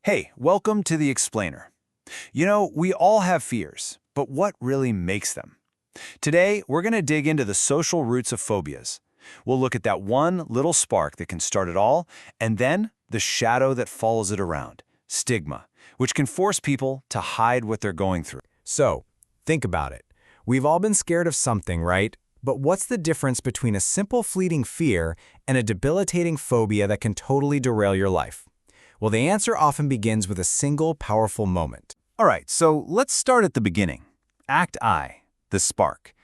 Hey, welcome to The Explainer. You know, we all have fears, but what really makes them? Today, we're going to dig into the social roots of phobias. We'll look at that one little spark that can start it all, and then the shadow that follows it around, stigma, which can force people to hide what they're going through. So, think about it. We've all been scared of something, right? But what's the difference between a simple fleeting fear and a debilitating phobia that can totally derail your life? Well, the answer often begins with a single powerful moment. All right, so let's start at the beginning. Act I, the spark.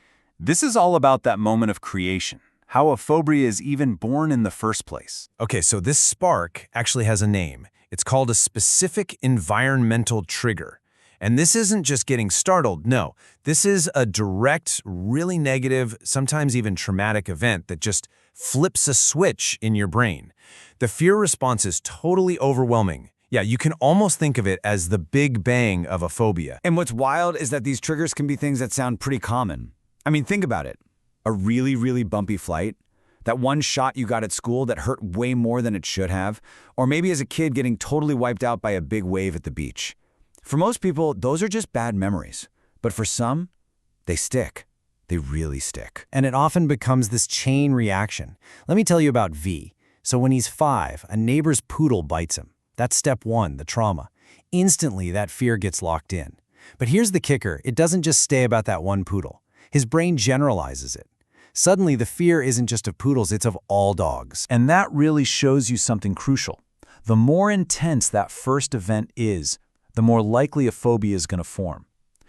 This is all about that moment of creation, how a phobia is even born in the first place. Okay, so this spark actually has a name. It's called a specific environmental trigger. And this isn't just getting startled, no. This is a direct, really negative, sometimes even traumatic event that just flips a switch in your brain. The fear response is totally overwhelming. Yeah, you can almost think of it as the big bang of a phobia. And what's wild is that these triggers can be things that sound pretty common. I mean, think about it. A really bumpy flight, that one shot you got at school that hurt way more than it should have, or maybe as a kid getting totally wiped out by a big wave at the beach. For most people, those are just bad memories. But for some, they stick. They really stick. And it often becomes this chain reaction. Let me tell you about V. So when he's 5, a neighbor's poodle bites him. That's step 1, the trauma. Instantly, that fear gets locked in. But here's the kicker. It doesn't just stay about that one poodle. His brain generalizes it. Suddenly, the fear isn't just of poodles, it's of all dogs. And that really shows you something crucial. The more intense that first event is, the more likely a phobia is going to form.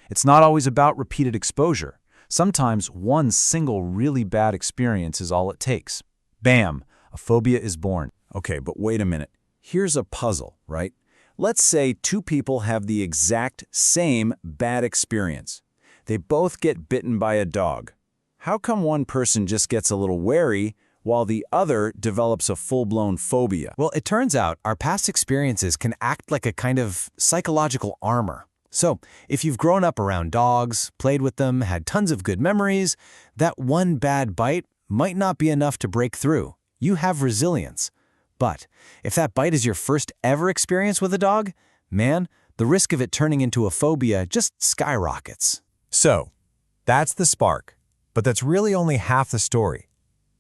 It's not always about repeated exposure. Sometimes one single really bad experience is all it takes. Bam, a phobia is born. Okay, but wait a minute. Here's a puzzle, right? Let's say two people have the exact same bad experience. They both get bitten by a dog. How come one person just gets a little wary while the other develops a full-blown phobia? Well, it turns out our past experiences can act like a kind of psychological armor. So, if you've grown up around dogs, played with them, had tons of good memories, that one bad bite might not be enough to break through. You have resilience. But if that bite is your first ever experience with a dog, man, the risk of it turning into a phobia just skyrockets. So, that's the spark. But that's really only half the story.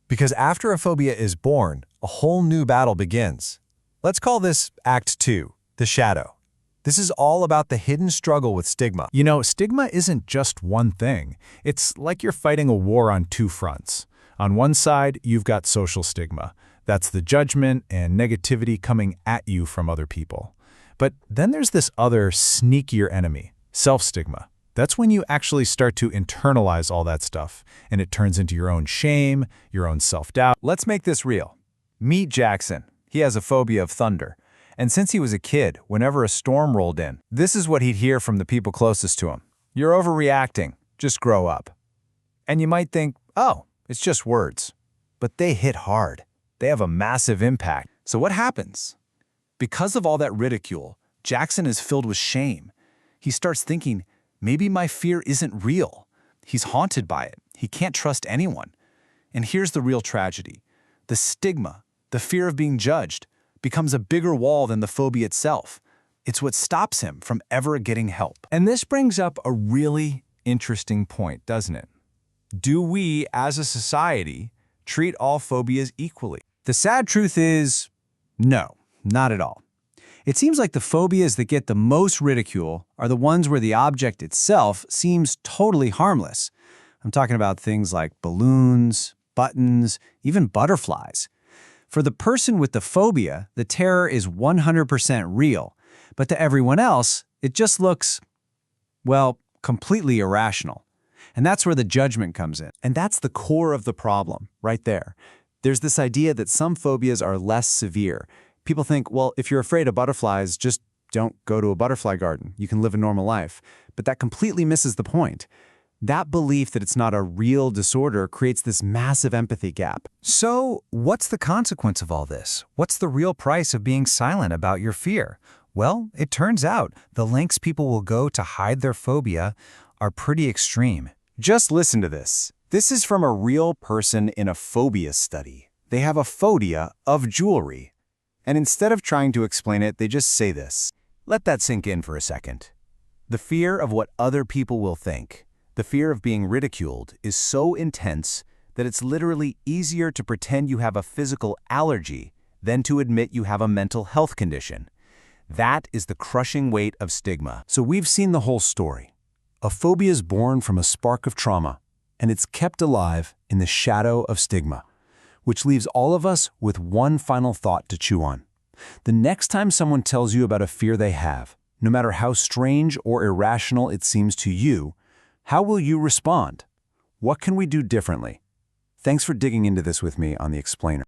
Because after a phobia is born, a whole new battle begins. Let's call this Act 2, the shadow. This is all about the hidden struggle with stigma. You know, stigma isn't just one thing. It's like you're fighting a war on two fronts. On one side, you've got social stigma. That's the judgment and negativity coming at you from other people. But then there's this other, sneakier enemy, self-stigma. That's when you actually start to internalize all that stuff, and it turns into your own shame, your own self-doubt. Let's make this real. Meet Jackson. He has a phobia of thunder. And since he was a kid, whenever a storm rolled in, this is what he'd hear from the people closest to him. You're overreacting. Just grow up. And you might think, oh, it's just words. But they hit hard. They have a massive impact. So what happens? Because of all that ridicule, Jackson is filled with shame. He starts thinking, maybe my fear isn't real. He's haunted by it. He can't trust anyone. And here's the real tragedy. The stigma, the fear of being judged, becomes a bigger wall than the phobia itself. It's what stops him from ever getting help. And this brings up a really interesting point, doesn't it? Do we, as a society, treat all phobias equally? The sad truth is, no, not at all. It seems like the phobias that get the most ridicule are the ones where the object itself seems totally harmless. I'm talking about things like balloons, buttons, even butterflies. For the person with the phobia, the terror is 100% real, but to everyone else, it just looks, well, completely irrational. And that's where the judgment comes in. And that's the core of the problem, right there. There's this idea that some phobias are less severe. People think, well, if you're afraid of butterflies, just don't go to a butterfly garden. You can live a normal life. But that completely misses the point. That belief that it's not a real disorder creates this massive empathy gap. So, what's the consequence of all this? What's the real price of being silent about your fear? Well, it turns out the lengths people will go to hide their phobia are pretty extreme. Just listen to this. This is from a real person in a phobia study. They have a phobia of jewelry. And instead of trying to explain it, they just say this. Let that sink in for a second. The fear of what other people will think, the fear of being ridiculed, is so intense that it's literally easier to pretend you have a physical allergy than to admit you have a mental health condition. That is the crushing weight of stigma. So we've seen the whole story. A phobia is born from a spark of trauma, and it's kept alive in the shadow of stigma, which leaves all of us with one final thought to chew on. The next time someone tells you about a fear they have, no matter how strange or irrational it seems to you, how will you respond? What can we do differently? Thanks for digging into this with me on The Explainer.